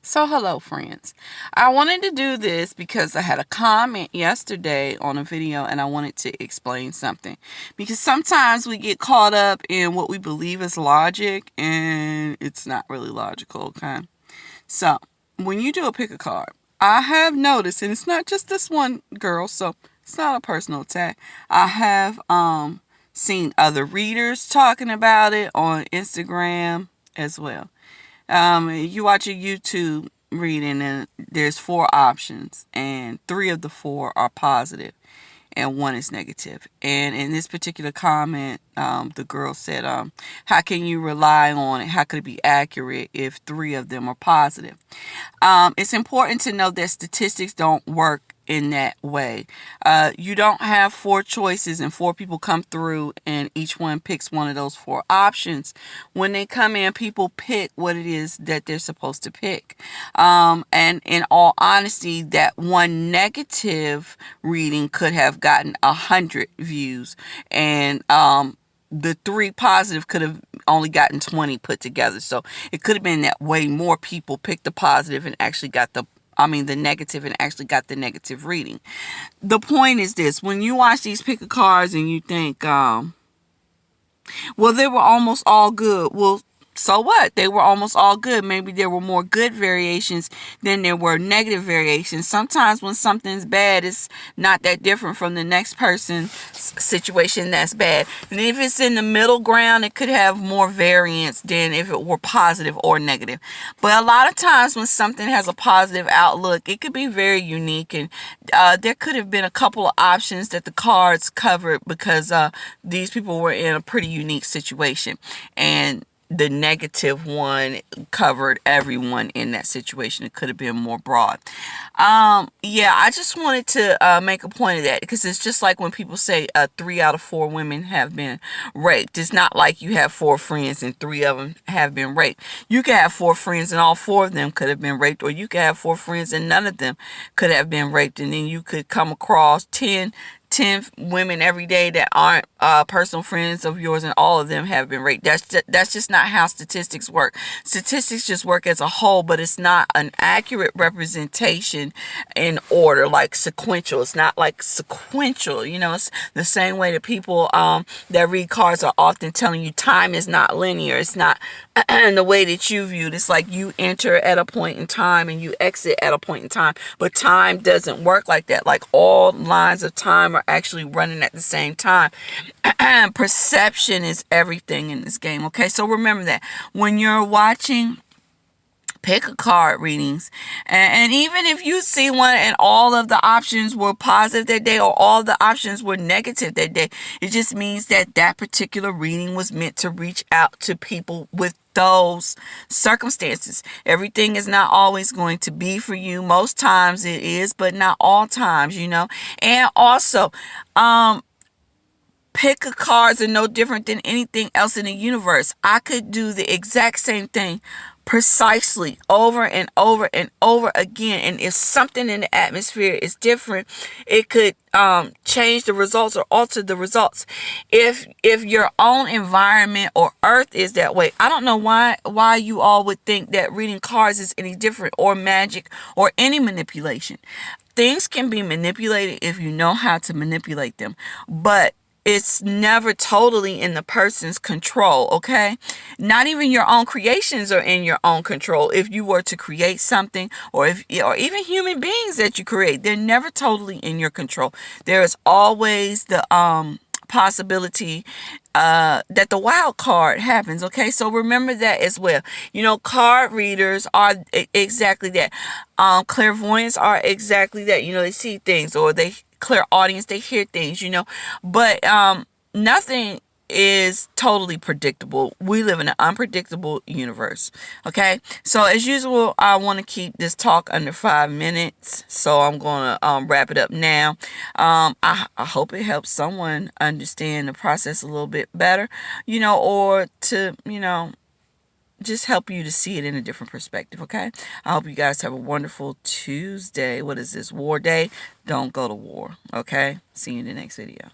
So hello friends. I wanted to do this because I had a comment yesterday on a video and I wanted to explain something. Because sometimes we get caught up in what we believe is logic and it's not really logical, okay? So when you do a pick a card, I have noticed, and it's not just this one girl, so it's not a personal attack. I have seen other readers talking about it on Instagram as well. You watch a YouTube reading and there's 4 options and 3 of the 4 are positive and 1 is negative. And in this particular comment, the girl said, how can you rely on it? How could it be accurate if 3 of them are positive? It's important to know that statistics don't work in that way. You don't have 4 choices and 4 people come through and each one picks one of those 4 options. When they come in, people pick what it is that they're supposed to pick. And in all honesty, that one negative reading could have gotten 100 views, and the 3 positive could have only gotten 20 put together. So it could have been that way more people picked the positive and actually got the negative and actually got the negative reading. The point is this: when you watch these pick a cards and you think, well, they were almost all good. Well, so what? They were almost all good. Maybe there were more good variations than there were negative variations. Sometimes when something's bad, it's not that different from the next person's situation that's bad. And if it's in the middle ground, it could have more variance than if it were positive or negative. But a lot of times when something has a positive outlook, it could be very unique. And there could have been a couple of options that the cards covered because these people were in a pretty unique situation. And the negative one covered everyone in that situation. It could have been more broad. Yeah, I just wanted to make a point of that because it's just like when people say 3 out of 4 women have been raped. It's not like you have 4 friends and 3 of them have been raped. You could have 4 friends and all 4 of them could have been raped, or you could have 4 friends and none of them could have been raped, and then you could come across 10 women every day that aren't personal friends of yours and all of them have been raped. That's just not how statistics work. Statistics just work as a whole, but it's not an accurate representation in order, like sequential. It's not like sequential, it's the same way that people that read cards are often telling you time is not linear. It's not the way that you view it. It's like you enter at a point in time and you exit at a point in time, but time doesn't work like that. Like all lines of time are actually running at the same time. Perception is everything in this game, okay? So remember that when you're watching pick a card readings, and even if you see one and all of the options were positive that day or all the options were negative that day, it just means that that particular reading was meant to reach out to people with those circumstances. Everything is not always going to be for you. Most times it is, but not all times, And also, pick a cards are no different than anything else in the universe. I could do the exact same thing precisely over and over and over again, and if something in the atmosphere is different, it could change the results or alter the results. If your own environment or earth is that way, I don't know why you all would think that reading cards is any different, or magic, or any manipulation. Things can be manipulated if you know how to manipulate them, but it's never totally in the person's control, okay? Not even your own creations are in your own control. If you were to create something, or even human beings that you create, they're never totally in your control. There is always the possibility that the wild card happens, okay? So remember that as well. Card readers are exactly that. Clairvoyants are exactly that. They see things, or they clairaudience, they hear things, but nothing is totally predictable. We live in an unpredictable universe, okay? So as usual, I want to keep this talk under 5 minutes, so I'm going to wrap it up now. I hope it helps someone understand the process a little bit better, or to, just help you to see it in a different perspective, okay? I hope you guys have a wonderful Tuesday. What is this, War Day? Don't go to war, okay? See you in the next video.